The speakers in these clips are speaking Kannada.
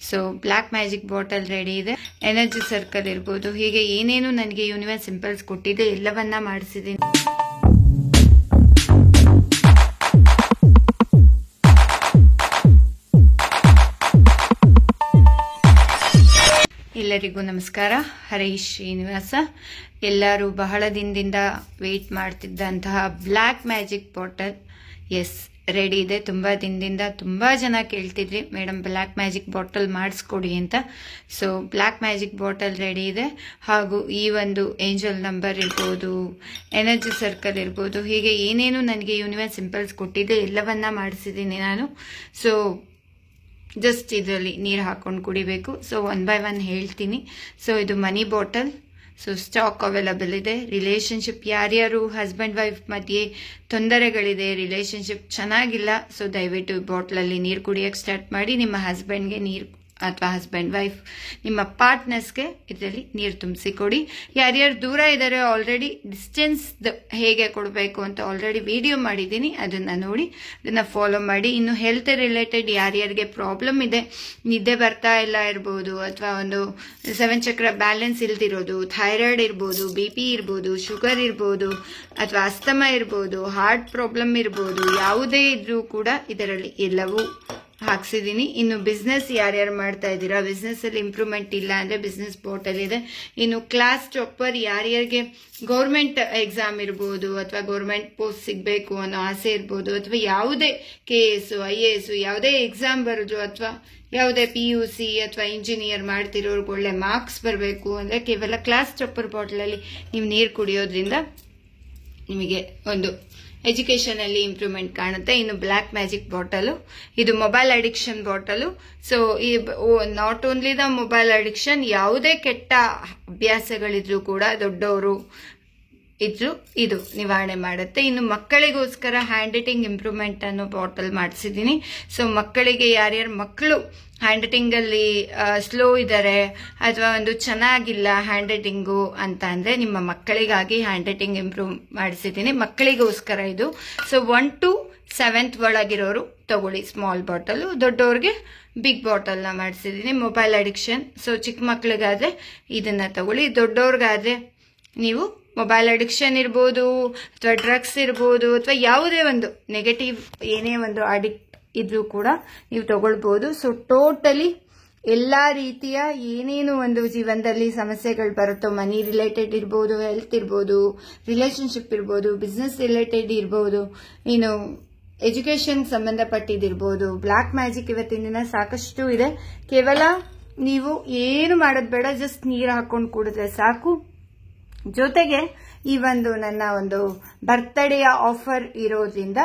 So black magic bottle ready ಇದೆ, ಎನರ್ಜಿ ಸರ್ಕಲ್ ಇರ್ಬೋದು, ಹೀಗೆ ಏನೇನು ನನಗೆ ಯೂನಿವರ್ಸ್ ಸಿಂಪಲ್ಸ್ ಕೊಟ್ಟಿದೆ ಎಲ್ಲವನ್ನ ಮಾಡಿಸಿದ್ದೀನಿ. ಎಲ್ಲರಿಗೂ ನಮಸ್ಕಾರ. ಹರೀಶ್ ಶ್ರೀನಿವಾಸ. ಎಲ್ಲರೂ ಬಹಳ ದಿನದಿಂದ ವೇಟ್ ಮಾಡ್ತಿದ್ದಂತಹ ಬ್ಲ್ಯಾಕ್ ಮ್ಯಾಜಿಕ್ ಬಾಟಲ್ ರೆಡಿ ಇದೆ. ತುಂಬಾ ದಿನದಿಂದ ತುಂಬಾ ಜನ ಕೇಳ್ತಿದ್ರಿ ಮೇಡಮ್ ಬ್ಲ್ಯಾಕ್ ಮ್ಯಾಜಿಕ್ ಬಾಟಲ್ ಮಾಡಿಸ್ಕೊಡಿ ಅಂತ. So black magic bottle ready ಇದೆ, ಹಾಗೂ ಈ ಒಂದು ಏಂಜಲ್ ನಂಬರ್ ಇರ್ಬೋದು, ಎನರ್ಜಿ ಸರ್ಕಲ್ ಇರ್ಬೋದು, ಹೀಗೆ ಏನೇನು ನನಗೆ ಯೂನಿವರ್ಸ್ ಸಿಂಪಲ್ಸ್ ಕೊಟ್ಟಿದೆ ಎಲ್ಲವನ್ನ ಮಾಡಿಸಿದ್ದೀನಿ ನಾನು. ಸೊ ಜಸ್ಟ್ ಇದರಲ್ಲಿ ನೀರು ಹಾಕೊಂಡು ಕುಡಿಬೇಕು. ಸೊ 1 by 1 ಹೇಳ್ತೀನಿ. ಸೊ ಇದು ಮನಿ ಬಾಟಲ್. ಸೊ ಸ್ಟಾಕ್ ಅವೈಲಬಲ್ ಇದೆ. ರಿಲೇಶನ್ಶಿಪ್ ಯಾರ್ಯಾರು ಹಸ್ಬೆಂಡ್ ವೈಫ್ ಮಧ್ಯೆ ತೊಂದರೆಗಳಿದೆ, ರಿಲೇಶನ್ಶಿಪ್ ಚೆನ್ನಾಗಿಲ್ಲ, ಸೊ ದಯವಿಟ್ಟು ಬಾಟ್ಲಲ್ಲಿ ನೀರು ಕುಡಿಯೋಕೆ ಸ್ಟಾರ್ಟ್ ಮಾಡಿ. ನಿಮ್ಮ ಹಸ್ಬೆಂಡ್ಗೆ ನೀರು ಅಥವಾ ಹಸ್ಬೆಂಡ್ ವೈಫ್ ನಿಮ್ಮ ಪಾರ್ಟ್ನರ್ಸ್ಗೆ ಇದರಲ್ಲಿ ನೀರು ತುಂಬಿಸಿ ಕೊಡಿ. ಯಾರ್ಯಾರು ದೂರ ಇದ್ದಾರೆ ಆಲ್ರೆಡಿ ಡಿಸ್ಟೆನ್ಸ್ ಹೇಗೆ ಕೊಡಬೇಕು ಅಂತ ಆಲ್ರೆಡಿ ವಿಡಿಯೋ ಮಾಡಿದ್ದೀನಿ, ಅದನ್ನ ನೋಡಿ ಅದನ್ನ ಫಾಲೋ ಮಾಡಿ. ಇನ್ನು ಹೆಲ್ತ್ ರಿಲೇಟೆಡ್ ಯಾರ್ಯಾರಿಗೆ ಪ್ರಾಬ್ಲಮ್ ಇದೆ, ನಿದ್ದೆ ಬರ್ತಾ ಇಲ್ಲ ಇರ್ಬೋದು, ಅಥವಾ ಒಂದು 7 ಚಕ್ರ ಬ್ಯಾಲೆನ್ಸ್ ಇಲ್ದಿರೋದು, ಥೈರಾಯ್ಡ್ ಇರ್ಬೋದು, BP ಇರ್ಬೋದು, ಶುಗರ್ ಇರ್ಬೋದು, ಅಥವಾ ಅಸ್ತಮ ಇರ್ಬೋದು, ಹಾರ್ಟ್ ಪ್ರಾಬ್ಲಮ್ ಇರ್ಬೋದು, ಯಾವುದೇ ಇದ್ರೂ ಕೂಡ ಇದರಲ್ಲಿ ಎಲ್ಲವೂ ಹಾಕ್ಸಿದೀನಿ. ಇನ್ನು ಬಿಸ್ನೆಸ್ ಯಾರ್ಯಾರು ಮಾಡ್ತಾ ಇದ್ದೀರಾ, ಬಿಸ್ನೆಸ್ ಅಲ್ಲಿ ಇಂಪ್ರೂವ್ಮೆಂಟ್ ಇಲ್ಲ ಅಂದ್ರೆ ಬಿಸ್ನೆಸ್ ಬಾಟಲ್ ಇದೆ. ಇನ್ನು ಕ್ಲಾಸ್ ಟಾಪರ್ ಯಾರ್ಯಾರಿಗೆ ಗೌರ್ಮೆಂಟ್ ಎಕ್ಸಾಮ್ ಇರ್ಬೋದು, ಅಥವಾ ಗೌರ್ಮೆಂಟ್ ಪೋಸ್ಟ್ ಸಿಗ್ಬೇಕು ಅನ್ನೋ ಆಸೆ ಇರ್ಬೋದು, ಅಥವಾ ಯಾವುದೇ KS IAS ಯಾವುದೇ ಎಕ್ಸಾಮ್ ಬರೋದು, ಅಥವಾ ಯಾವುದೇ PUC ಅಥವಾ ಇಂಜಿನಿಯರ್ ಮಾಡ್ತಿರೋರ್ಗೆ ಒಳ್ಳೆ ಮಾರ್ಕ್ಸ್ ಬರಬೇಕು ಅಂದ್ರೆ ಕೇವಲ ಕ್ಲಾಸ್ ಟಾಪರ್ ಬಾಟಲ್ ಅಲ್ಲಿ ನೀವು ನೀರು ಕುಡಿಯೋದ್ರಿಂದ ನಿಮಗೆ ಒಂದು ಎಜುಕೇಶನ್ ಅಲ್ಲಿ ಇಂಪ್ರೂವ್ಮೆಂಟ್ ಕಾಣುತ್ತೆ. ಇನ್ನು ಬ್ಲ್ಯಾಕ್ ಮ್ಯಾಜಿಕ್ ಬಾಟಲ್, ಇದು ಮೊಬೈಲ್ ಅಡಿಕ್ಷನ್ ಬಾಟಲ್. ಸೊ ಈ not only the mobile addiction, ಯಾವುದೇ ಕೆಟ್ಟ ಅಭ್ಯಾಸಗಳಿದ್ರು ಕೂಡ ದೊಡ್ಡವರು ಇದ್ರು ಇದು ನಿವಾರಣೆ ಮಾಡುತ್ತೆ. ಇನ್ನು ಮಕ್ಕಳಿಗೋಸ್ಕರ ಹ್ಯಾಂಡ್ ರೈಟಿಂಗ್ ಇಂಪ್ರೂವ್ಮೆಂಟ್ ಅನ್ನೋ ಬಾಟಲ್ ಮಾಡಿಸಿದ್ದೀನಿ. ಸೊ ಮಕ್ಕಳಿಗೆ ಯಾರ್ಯಾರು ಮಕ್ಕಳು ಹ್ಯಾಂಡ್ ರೈಟಿಂಗ್ ಅಲ್ಲಿ ಸ್ಲೋ ಇದ್ದಾರೆ ಅಥವಾ ಒಂದು ಚೆನ್ನಾಗಿಲ್ಲ ಹ್ಯಾಂಡ್ ರೈಟಿಂಗು ಅಂತ ಅಂದ್ರೆ ನಿಮ್ಮ ಮಕ್ಕಳಿಗಾಗಿ ಹ್ಯಾಂಡ್ ರೈಟಿಂಗ್ ಇಂಪ್ರೂವ್ ಮಾಡಿಸಿದ್ದೀನಿ, ಮಕ್ಕಳಿಗೋಸ್ಕರ ಇದು. ಸೊ 1 to 7th ಒಳಗಿರೋರು ತಗೊಳ್ಳಿ ಸ್ಮಾಲ್ ಬಾಟಲ್, ದೊಡ್ಡವ್ರಿಗೆ ಬಿಗ್ ಬಾಟಲ್ ನ ಮಾಡಿಸಿದ್ದೀನಿ. ಮೊಬೈಲ್ ಅಡಿಕ್ಷನ್, ಸೊ ಚಿಕ್ಕ ಮಕ್ಕಳಿಗಾದ್ರೆ ಇದನ್ನ ತಗೊಳ್ಳಿ, ದೊಡ್ಡವ್ರಿಗಾದ್ರೆ ನೀವು ಮೊಬೈಲ್ ಅಡಿಕ್ಷನ್ ಇರ್ಬೋದು, ಅಥವಾ ಡ್ರಗ್ಸ್ ಇರ್ಬೋದು, ಅಥವಾ ಯಾವುದೇ ಒಂದು ನೆಗೆಟಿವ್ ಏನೇ ಒಂದು ಅಡಿಕ್ಟ್ ಇದ್ರೂ ಕೂಡ ನೀವು ತಗೊಳ್ಬಹುದು. ಸೊ ಟೋಟಲಿ ಎಲ್ಲಾ ರೀತಿಯ ಏನೇನು ಒಂದು ಜೀವನದಲ್ಲಿ ಸಮಸ್ಯೆಗಳು ಬರುತ್ತೋ, ಮನಿ ರಿಲೇಟೆಡ್ ಇರ್ಬೋದು, ಹೆಲ್ತ್ ಇರ್ಬೋದು, ರಿಲೇಶನ್ಶಿಪ್ ಇರ್ಬೋದು, ಬಿಸ್ನೆಸ್ ರಿಲೇಟೆಡ್ ಇರ್ಬೋದು, ಇನ್ನು ಎಜುಕೇಶನ್ ಸಂಬಂಧಪಟ್ಟಿದಿರ್ಬೋದು, ಬ್ಲ್ಯಾಕ್ ಮ್ಯಾಜಿಕ್ ಇವತ್ತಿನ ದಿನ ಸಾಕಷ್ಟು ಇದೆ. ಕೇವಲ ನೀವು ಏನು ಮಾಡೋದು ಬೇಡ, ಜಸ್ಟ್ ನೀರು ಹಾಕೊಂಡು ಕುಡಿದ್ರೆ ಸಾಕು. ಜೊತೆಗೆ ಈ ಒಂದು ನನ್ನ ಒಂದು ಬರ್ತ್ಡೇಯ ಆಫರ್ ಇರೋದ್ರಿಂದ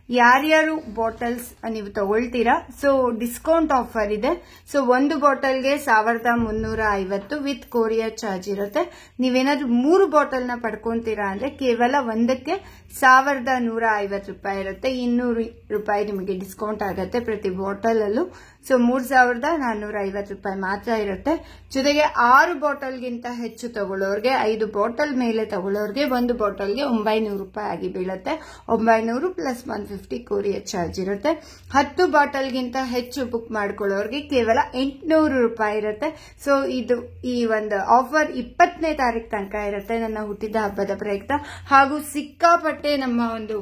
ಯಾರ್ಯಾರು ಬಾಟಲ್ಸ್ ನೀವು ತಗೊಳ್ತೀರಾ, ಸೊ ಡಿಸ್ಕೌಂಟ್ ಆಫರ್ ಇದೆ. ಸೊ ಒಂದು ಬಾಟಲ್ಗೆ 1350 ವಿತ್ ಕೊರಿಯರ್ ಚಾರ್ಜ್ ಇರುತ್ತೆ. ನೀವೇನಾದ್ರೂ 3 ಬಾಟಲ್ ನ ಪಡ್ಕೊಂತೀರಾ ಅಂದ್ರೆ ಕೇವಲ ಒಂದಕ್ಕೆ 1150 ರೂಪಾಯಿ ಇರುತ್ತೆ. 200 ರೂಪಾಯಿ ನಿಮಗೆ ಡಿಸ್ಕೌಂಟ್ ಆಗುತ್ತೆ ಪ್ರತಿ ಬಾಟಲ್ ಅಲ್ಲೂ. ಸೊ 3450 ರೂಪಾಯಿ ಮಾತ್ರ ಇರುತ್ತೆ. ಜೊತೆಗೆ 6 ಬಾಟಲ್ಗಿಂತ ಹೆಚ್ಚು ತಗೊಳ್ಳೋರ್ಗೆ, 5 ಬಾಟಲ್ ಮೇಲೆ ತಗೊಳ್ಳೋರ್ಗೆ ಒಂದು ಬಾಟಲ್ಗೆ 900 ರೂಪಾಯಿ ಆಗಿ ಬೀಳುತ್ತೆ. 900 ಪ್ಲಸ್ 150 ಕೊರಿಯರ್ ಚಾರ್ಜ್ ಇರುತ್ತೆ. 10 ಬಾಟಲ್ಗಿಂತ ಹೆಚ್ಚು ಬುಕ್ ಮಾಡ್ಕೊಳ್ಳೋರ್ಗೆ ಕೇವಲ 800 ರೂಪಾಯಿ ಇರುತ್ತೆ. ಸೊ ಇದು ಈ ಒಂದು ಆಫರ್ 20ನೇ ತಾರೀಕು ತನಕ ಇರುತ್ತೆ, ನನ್ನ ಹುಟ್ಟಿದ ಹಬ್ಬದ ಪ್ರಯುಕ್ತ. ಹಾಗೂ ಸಿಕ್ಕಾಪಟ್ಟೆ ನಮ್ಮ ಒಂದು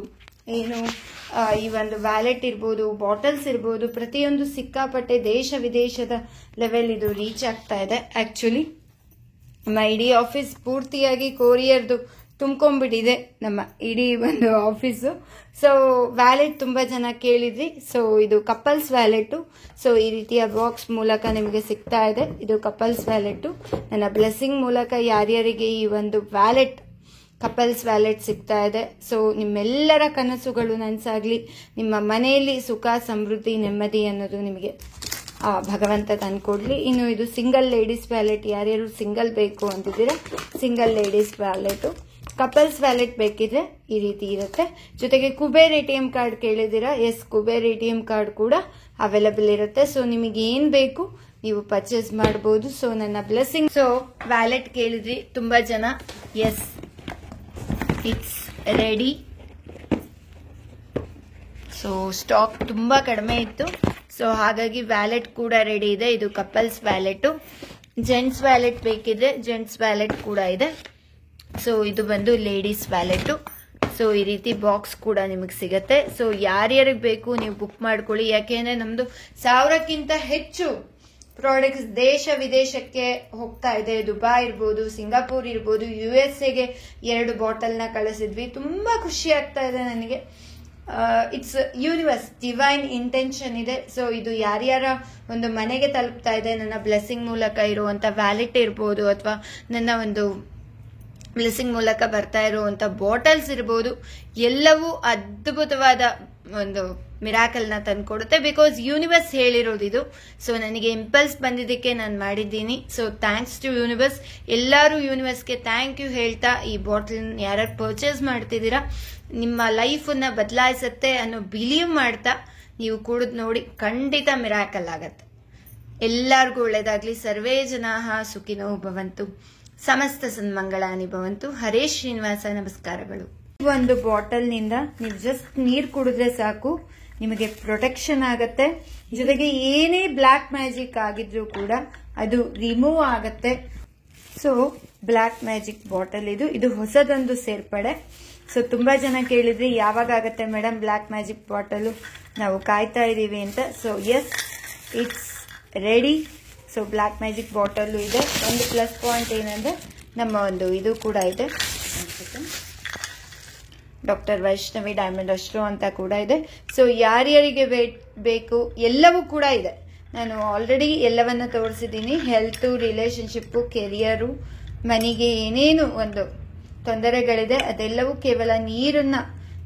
ಏನು ಈ ಒಂದು ವ್ಯಾಲೆಟ್ ಇರ್ಬೋದು, ಬಾಟಲ್ಸ್ ಇರ್ಬೋದು, ಪ್ರತಿಯೊಂದು ಸಿಕ್ಕಾಪಟ್ಟೆ ದೇಶ ವಿದೇಶದ ಲೆವೆಲ್ ಇದು ರೀಚ್ ಆಗ್ತಾ ಇದೆ. ಆಕ್ಚುಲಿ ನಮ್ಮ ಇಡೀ ಆಫೀಸ್ ಪೂರ್ತಿಯಾಗಿ ಕೊರಿಯರ್ದು ತುಂಬ್ಕೊಂಡ್ಬಿಟ್ಟಿದೆ, ನಮ್ಮ ಇಡೀ ಒಂದು ಆಫೀಸು. ಸೊ ವ್ಯಾಲೆಟ್ ತುಂಬಾ ಜನ ಕೇಳಿದ್ರಿ. ಸೊ ಇದು ಕಪಲ್ಸ್ ವ್ಯಾಲೆಟ್. ಸೊ ಈ ರೀತಿಯ ಬಾಕ್ಸ್ ಮೂಲಕ ನಿಮಗೆ ಸಿಗ್ತಾ ಇದೆ. ಇದು ಕಪಲ್ಸ್ ವ್ಯಾಲೆಟ್. ನನ್ನ ಬ್ಲೆಸ್ಸಿಂಗ್ ಮೂಲಕ ಯಾರ್ಯಾರಿಗೆ ಈ ಒಂದು ವ್ಯಾಲೆಟ್ ಕಪಲ್ಸ್ ವ್ಯಾಲೆಟ್ ಸಿಗ್ತಾ ಇದೆ, ಸೊ ನಿಮ್ಮೆಲ್ಲರ ಕನಸುಗಳು ನನಸಾಗ್ಲಿ, ನಿಮ್ಮ ಮನೆಯಲ್ಲಿ ಸುಖ ಸಮೃದ್ಧಿ ನೆಮ್ಮದಿ ಅನ್ನೋದು ನಿಮಗೆ ಭಗವಂತ ತಂದ್ಕೊಡ್ಲಿ. ಇನ್ನು ಇದು ಸಿಂಗಲ್ ಲೇಡೀಸ್ ವ್ಯಾಲೆಟ್, ಯಾರ್ಯಾರು ಸಿಂಗಲ್ ಬೇಕು ಅಂತಿದ್ದೀರಾ single ladies wallet. Couples wallet ಬೇಕಿದ್ರೆ ಈ ರೀತಿ ಇರುತ್ತೆ. ಜೊತೆಗೆ ಕುಬೇರ್ ATM ಕಾರ್ಡ್ ಕೇಳಿದ್ದೀರಾ, ಕುಬೇರ್ ATM ಕಾರ್ಡ್ ಕೂಡ ಅವೈಲಬಲ್ ಇರುತ್ತೆ. ಸೊ ನಿಮಗೆ ಏನ್ ಬೇಕು ನೀವು ಪರ್ಚೇಸ್ ಮಾಡಬಹುದು. ಸೊ ನನ್ನ ಬ್ಲೆಸ್ಸಿಂಗ್. ಸೊ ವ್ಯಾಲೆಟ್ ಕೇಳಿದ್ರಿ ತುಂಬಾ ಜನ. It's ready. ಸೊ ಸ್ಟಾಕ್ ತುಂಬಾ ಕಡಿಮೆ ಇತ್ತು. ಸೊ ಹಾಗಾಗಿ ವ್ಯಾಲೆಟ್ ಕೂಡ ರೆಡಿ ಇದೆ. ಇದು ಕಪಲ್ಸ್ ವ್ಯಾಲೆಟ್. ಜೆಂಟ್ಸ್ ವ್ಯಾಲೆಟ್ ಬೇಕಿದ್ರೆ ಜೆಂಟ್ಸ್ ವ್ಯಾಲೆಟ್ ಕೂಡ ಇದೆ. ಸೊ ಇದು ಬಂದು ಲೇಡೀಸ್ ವ್ಯಾಲೆಟ್. ಸೊ ಈ ರೀತಿ ಬಾಕ್ಸ್ ಕೂಡ ನಿಮಗೆ ಸಿಗತ್ತೆ. ಸೊ ಯಾರ್ಯಾರಿಗೆ ಬೇಕು ನೀವು ಬುಕ್ ಮಾಡ್ಕೊಳ್ಳಿ. ಯಾಕೆಂದ್ರೆ ನಮ್ದು 1000ಕ್ಕಿಂತ ಹೆಚ್ಚು ಪ್ರಾಡಕ್ಟ್ಸ್ ದೇಶ ವಿದೇಶಕ್ಕೆ ಹೋಗ್ತಾ ಇದೆ. ದುಬೈ ಇರ್ಬೋದು, ಸಿಂಗಾಪುರ್ ಇರ್ಬೋದು, USA ಗೆ 2 ಬಾಟಲ್ನ ಕಳಿಸಿದ್ವಿ. ತುಂಬಾ ಖುಷಿ ಆಗ್ತಾ ಇದೆ ನನಗೆ. ಇಟ್ಸ್ ಯೂನಿವರ್ಸ್, ಡಿವೈನ್ ಇಂಟೆನ್ಷನ್ ಇದೆ. ಸೊ ಇದು ಯಾರ್ಯಾರ ಒಂದು ಮನೆಗೆ ತಲುಪ್ತಾ ಇದೆ, ನನ್ನ ಬ್ಲೆಸ್ಸಿಂಗ್ ಮೂಲಕ ಇರುವಂತ ವ್ಯಾಲೆಟ್ ಇರ್ಬೋದು, ಅಥವಾ ನನ್ನ ಒಂದು ಬ್ಲೆಸ್ಸಿಂಗ್ ಮೂಲಕ ಬರ್ತಾ ಇರುವಂತ ಬಾಟಲ್ಸ್ ಇರ್ಬೋದು, ಎಲ್ಲವೂ ಅದ್ಭುತವಾದ ಒಂದು ಮಿರಾಕಲ್ ನ ತಂದ್ಕೊಡುತ್ತೆ. ಬಿಕಾಸ್ ಯೂನಿವರ್ಸ್ ಹೇಳಿರೋದು ಇದು. ಸೊ ನನಗೆ ಇಂಪಲ್ಸ್ ಬಂದಿದ್ದಕ್ಕೆ ನಾನು ಮಾಡಿದ್ದೀನಿ. So thanks to universe. ಎಲ್ಲರೂ ಯೂನಿವರ್ಸ್ಗೆ ಥ್ಯಾಂಕ್ ಯು ಹೇಳ್ತಾ ಈ ಬಾಟಲ್ ಯಾರು ಪರ್ಚೇಸ್ ಮಾಡ್ತಿದ್ದೀರಾ, ನಿಮ್ಮ ಲೈಫ್ ಅನ್ನ ಬದಲಾಯಿಸುತ್ತೆ ಅನ್ನೋ ಬಿಲೀವ್ ಮಾಡ್ತಾ ನೀವು ಕುಡಿದು ನೋಡಿ, ಖಂಡಿತ ಮಿರಾಕಲ್ ಆಗತ್ತೆ. ಎಲ್ಲರಿಗೂ ಒಳ್ಳೇದಾಗ್ಲಿ. ಸರ್ವೇ ಜನಾಃ ಸುಖಿನೋ ಭವಂತು, ಸಮಸ್ತ ಸನ್ಮಂಗಳಾನಿ ಭವಂತು. ಹರೇ ಶ್ರೀನಿವಾಸ. ನಮಸ್ಕಾರಗಳು. ಒಂದು ಬಾಟಲ್ ನಿಂದ ನೀವು ಜಸ್ಟ್ ನೀರ್ ಕುಡಿದ್ರೆ ಸಾಕು, ನಿಮಗೆ ಪ್ರೊಟೆಕ್ಷನ್ ಆಗತ್ತೆ. ಜೊತೆಗೆ ಏನೇ ಬ್ಲಾಕ್ ಮ್ಯಾಜಿಕ್ ಆಗಿದ್ರು ಕೂಡ ಅದು ರಿಮೂವ್ ಆಗತ್ತೆ. ಸೊ ಬ್ಲಾಕ್ ಮ್ಯಾಜಿಕ್ ಬಾಟಲ್ ಇದು ಹೊಸದೊಂದು ಸೇರ್ಪಡೆ. ಸೊ ತುಂಬಾ ಜನ ಕೇಳಿದ್ರಿ ಯಾವಾಗ ಆಗತ್ತೆ ಮೇಡಮ್ ಬ್ಲಾಕ್ ಮ್ಯಾಜಿಕ್ ಬಾಟಲ್, ನಾವು ಕಾಯ್ತಾ ಇದೀವಿ ಅಂತ. So yes, it's ready. So black magic bottle ಇದೆ. ಒಂದು ಪ್ಲಸ್ ಪಾಯಿಂಟ್ ಏನಂದ್ರೆ ನಮ್ಮ ಒಂದು ಇದು ಕೂಡ ಇದೆ, ಡಾಕ್ಟರ್ ವೈಷ್ಣವಿ ಡೈಮಂಡ್ ಅಶ್ರು ಅಂತ ಕೂಡ ಇದೆ. ಸೊ ಯಾರ್ಯಾರಿಗೆ ಬೇಕು ಎಲ್ಲವೂ ಕೂಡ ಇದೆ. ನಾನು ಆಲ್ರೆಡಿ ಎಲ್ಲವನ್ನ ತೋರಿಸಿದ್ದೀನಿ. ಹೆಲ್ತ್, ರಿಲೇಶನ್ಶಿಪ್, ಕೆರಿಯರು, ಮನೆಗೆ ಏನೇನು ಒಂದು ತೊಂದರೆಗಳಿದೆ ಅದೆಲ್ಲವೂ ಕೇವಲ ನೀರನ್ನ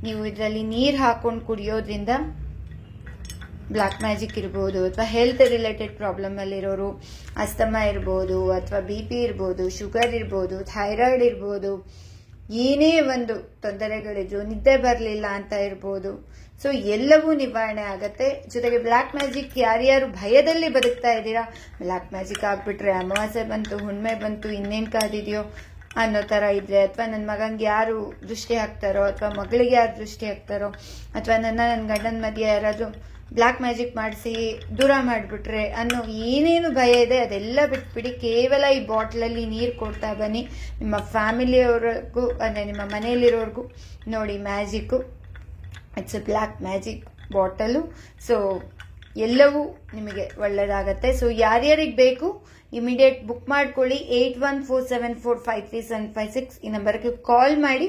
ನೀವು ಇದರಲ್ಲಿ ನೀರು ಹಾಕೊಂಡು ಕುಡಿಯೋದ್ರಿಂದ ಬ್ಲಾಕ್ ಮ್ಯಾಜಿಕ್ ಇರ್ಬೋದು, ಅಥವಾ ಹೆಲ್ತ್ ರಿಲೇಟೆಡ್ ಪ್ರಾಬ್ಲಮ್ ಅಲ್ಲಿರೋರು, ಅಸ್ತಮಾ ಇರ್ಬೋದು, ಅಥವಾ BP ಇರ್ಬೋದು, ಶುಗರ್ ಇರ್ಬೋದು, ಥೈರಾಯ್ಡ್ ಇರ್ಬೋದು, ಏನೇ ಒಂದು ತೊಂದರೆಗಳಿದ್ರು, ನಿದ್ದೆ ಬರಲಿಲ್ಲ ಅಂತ ಇರ್ಬೋದು, ಸೊ ಎಲ್ಲವೂ ನಿವಾರಣೆ ಆಗತ್ತೆ. ಜೊತೆಗೆ ಬ್ಲಾಕ್ ಮ್ಯಾಜಿಕ್ ಯಾರ್ಯಾರು ಭಯದಲ್ಲಿ ಬದುಕ್ತಾ ಇದ್ದೀರಾ, ಬ್ಲಾಕ್ ಮ್ಯಾಜಿಕ್ ಆಗ್ಬಿಟ್ರೆ ಅಮಾವಾಸ್ಯೆ ಬಂತು, ಹುಣ್ಮೆ ಬಂತು, ಇನ್ನೇನ್ ಕಾದಿದೆಯೋ ಅನ್ನೋ ತರ ಇದ್ರೆ, ಅಥವಾ ನನ್ನ ಮಗನ್ಗೆ ಯಾರು ದೃಷ್ಟಿ ಹಾಕ್ತಾರೋ, ಅಥವಾ ಮಗಳಿಗೆ ಯಾರು ದೃಷ್ಟಿ ಹಾಕ್ತಾರೋ, ಅಥವಾ ನನ್ನ ಗಂಡನ ಮಧ್ಯೆ ಯಾರಾದ್ರೂ ಬ್ಲಾಕ್ ಮ್ಯಾಜಿಕ್ ಮಾಡಿಸಿ ದೂರ ಮಾಡಿಬಿಟ್ರೆ ಅನ್ನೋ ಏನೇನು ಭಯ ಇದೆ ಅದೆಲ್ಲ ಬಿಟ್ಬಿಡಿ. ಕೇವಲ ಈ ಬಾಟ್ಲಲ್ಲಿ ನೀರು ಕೊಡ್ತಾ ಬನ್ನಿ. ನಿಮ್ಮ ಫ್ಯಾಮಿಲಿಯವ್ರಿಗೂ ಅಂದ್ರೆ ನಿಮ್ಮ ಮನೆಯಲ್ಲಿರೋರ್ಗು ನೋಡಿ magic. It's A black magic bottle. So ಎಲ್ಲವೂ ನಿಮಗೆ ಒಳ್ಳೇದಾಗತ್ತೆ. ಸೊ ಯಾರ್ಯಾರಿಗೆ ಬೇಕು ಇಮಿಡಿಯೇಟ್ ಬುಕ್ ಮಾಡ್ಕೊಳ್ಳಿ. 8147453756 ಈ ನಂಬರ್ಗೆ ಕಾಲ್ ಮಾಡಿ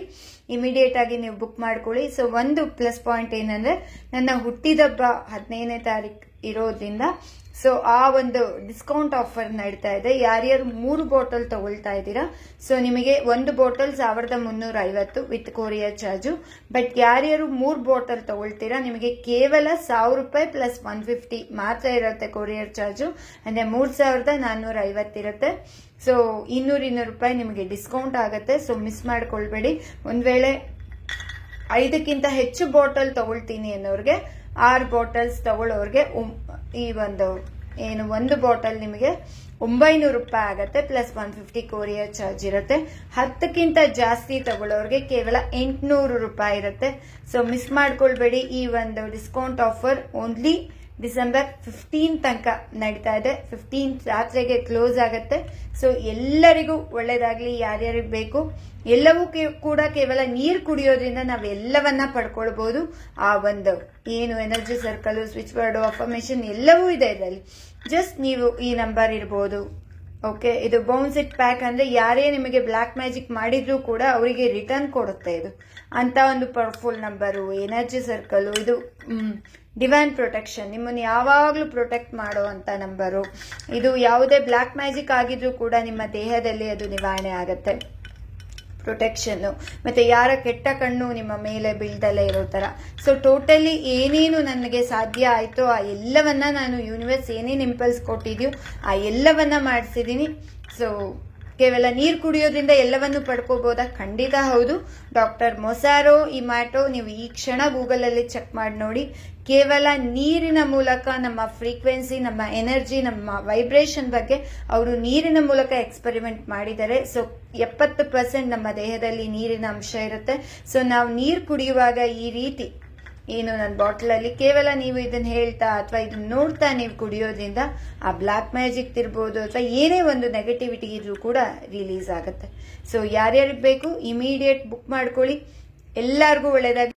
ಇಮಿಡಿಯೇಟ್ ಆಗಿ ನೀವು ಬುಕ್ ಮಾಡ್ಕೊಳ್ಳಿ. ಸೊ ಒಂದು ಪ್ಲಸ್ ಪಾಯಿಂಟ್ ಏನಂದ್ರೆ ನನ್ನ ಹುಟ್ಟಿದಬ್ಬ 15ನೇ ತಾರೀಕು ಇರೋದ್ರಿಂದ ಸೊ ಆ ಒಂದು ಡಿಸ್ಕೌಂಟ್ ಆಫರ್ ನಡೀತಾ ಇದೆ. ಯಾರ್ಯಾರು 3 ಬಾಟಲ್ ತಗೊಳ್ತಾ ಇದ್ದೀರಾ, ಸೊ ನಿಮಗೆ ಒಂದು bottle 1350 with courier charge. But ಯಾರ್ಯಾರು 3 ಬಾಟಲ್ ತಗೊಳ್ತೀರಾ ನಿಮಗೆ ಕೇವಲ 1000 ರೂಪಾಯಿ ಪ್ಲಸ್ 150 ಮಾತ್ರ ಇರುತ್ತೆ ಕೊರಿಯರ್ ಚಾರ್ಜು. ಅಂದ್ರೆ 3450 ಇರುತ್ತೆ. ಸೊ 200 ರೂಪಾಯಿ ನಿಮಗೆ ಡಿಸ್ಕೌಂಟ್ ಆಗುತ್ತೆ. ಸೊ ಮಿಸ್ ಮಾಡ್ಕೊಳ್ಬೇಡಿ. ಒಂದ್ ವೇಳೆ 5ಕ್ಕಿಂತ ಹೆಚ್ಚು ಬಾಟಲ್ ತಗೊಳ್ತೀನಿ ಅನ್ನೋರ್ಗೆ 6 ಬಾಟಲ್ಸ್ ತಗೊಳ್ಳೋರ್ಗೆ ಈ ಒಂದು ಬಾಟಲ್ ನಿಮಗೆ 900 ರೂಪಾಯಿ ಆಗತ್ತೆ ಪ್ಲಸ್ 150 ಕೊರಿಯರ್ ಚಾರ್ಜ್ ಇರುತ್ತೆ. 10ಕ್ಕಿಂತ ಜಾಸ್ತಿ ತಗೊಳ್ಳೋರ್ಗೆ ಕೇವಲ 800 ರೂಪಾಯಿ ಇರುತ್ತೆ. ಸೊ ಮಿಸ್ ಮಾಡ್ಕೊಳ್ಬೇಡಿ. ಈ ಒಂದು ಡಿಸ್ಕೌಂಟ್ ಆಫರ್ ಓನ್ಲಿ ಡಿಸೆಂಬರ್ 15 ತನಕ ನಡೀತಾ ಇದೆ. 15 ರಾತ್ರಿಗೆ ಕ್ಲೋಸ್ ಆಗತ್ತೆ. ಸೊ ಎಲ್ಲರಿಗೂ ಒಳ್ಳೇದಾಗ್ಲಿ. ಯಾರ್ಯಾರಿಗೆ ಬೇಕು ಎಲ್ಲವೂ ಕೂಡ ಕೇವಲ ನೀರು ಕುಡಿಯೋದ್ರಿಂದ ನಾವೆಲ್ಲವನ್ನ ಪಡ್ಕೊಳ್ಬಹುದು. ಆ ಒಂದು ಏನು energy circle, switch word, affirmation ಎಲ್ಲವೂ ಇದೆ ಇದರಲ್ಲಿ. ಜಸ್ಟ್ ನೀವು ಈ ನಂಬರ್ ಇರ್ಬೋದು. ಓಕೆ, ಇದು ಬೌನ್ಸ್ ಇಟ್ ಪ್ಯಾಕ್ ಅಂದ್ರೆ ಯಾರೇ ನಿಮಗೆ ಬ್ಲಾಕ್ ಮ್ಯಾಜಿಕ್ ಮಾಡಿದ್ರು ಕೂಡ ಅವರಿಗೆ ರಿಟರ್ನ್ ಕೊಡುತ್ತೆ. ಇದು ಅಂತ ಒಂದು ಪವರ್ಫುಲ್ ನಂಬರು. ಎನರ್ಜಿ ಸರ್ಕಲ್ ಇದು ಡಿವೈನ್ ಪ್ರೊಟೆಕ್ಷನ್, ನಿಮ್ಮನ್ನು ಯಾವಾಗ್ಲೂ ಪ್ರೊಟೆಕ್ಟ್ ಮಾಡೋ ಅಂತ ನಂಬರು ಇದು. ಯಾವುದೇ ಬ್ಲಾಕ್ ಮ್ಯಾಜಿಕ್ ಆಗಿದ್ರು ಕೂಡ ನಿಮ್ಮ ದೇಹದಲ್ಲಿ ಅದು ನಿವಾರಣೆ ಆಗತ್ತೆ. ಪ್ರೊಟೆಕ್ಷನ್ ಮತ್ತೆ ಯಾರ ಕೆಟ್ಟ ಕಣ್ಣು ನಿಮ್ಮ ಮೇಲೆ ಬೀಳ್ದಲೇ ಇರೋ ತರ. ಸೊ ಟೋಟಲಿ ಏನೇನು ನನಗೆ ಸಾಧ್ಯ ಆಯ್ತೋ ಆ ಎಲ್ಲವನ್ನ ನಾನು ಯೂನಿವರ್ಸ್ ಏನೇನು ಇಂಪಲ್ಸ್ ಕೊಟ್ಟಿದ್ಯೋ ಆ ಎಲ್ಲವನ್ನ ಮಾಡಿಸಿದೀನಿ. ಸೊ ಕೇವಲ ನೀರು ಕುಡಿಯೋದ್ರಿಂದ ಎಲ್ಲವನ್ನು ಪಡ್ಕೋಬಹುದಾ? ಖಂಡಿತ ಹೌದು. ಡಾಕ್ಟರ್ ಮೊಸಾರೋ ಇಮ್ಯಾಟೋ ನೀವು ಈ ಕ್ಷಣ ಗೂಗಲ್ ಅಲ್ಲಿ ಚೆಕ್ ಮಾಡಿ ನೋಡಿ. ಕೇವಲ ನೀರಿನ ಮೂಲಕ ನಮ್ಮ ಫ್ರೀಕ್ವೆನ್ಸಿ, ನಮ್ಮ ಎನರ್ಜಿ, ನಮ್ಮ ವೈಬ್ರೇಷನ್ ಬಗ್ಗೆ ಅವರು ನೀರಿನ ಮೂಲಕ ಎಕ್ಸ್ಪೆರಿಮೆಂಟ್ ಮಾಡಿದ್ದಾರೆ. ಸೊ 70% ನಮ್ಮ ದೇಹದಲ್ಲಿ ನೀರಿನ ಅಂಶ ಇರುತ್ತೆ. ಸೊ ನಾವು ನೀರು ಕುಡಿಯುವಾಗ ಈ ರೀತಿ ಏನು ನನ್ನ ಬಾಟಲಲ್ಲಿ. ಕೇವಲ ನೀವು ಇದನ್ನ ಹೇಳ್ತಾ ಅಥವಾ ಇದನ್ನ ನೋಡ್ತಾ ನೀವು ಕುಡಿಯೋದ್ರಿಂದ ಆ ಬ್ಲ್ಯಾಕ್ ಮ್ಯಾಜಿಕ್ ಇರ್ಬೋದು ಅಥವಾ ಏನೇ ಒಂದು ನೆಗೆಟಿವಿಟಿ ಇದ್ರೂ ಕೂಡ ರಿಲೀಸ್ ಆಗುತ್ತೆ. ಸೊ ಯಾರ್ಯಾರಿಗೆ ಬೇಕು ಇಮಿಡಿಯೇಟ್ ಬುಕ್ ಮಾಡ್ಕೊಳ್ಳಿ. ಎಲ್ಲರಿಗೂ ಒಳ್ಳೇದಾಗಿ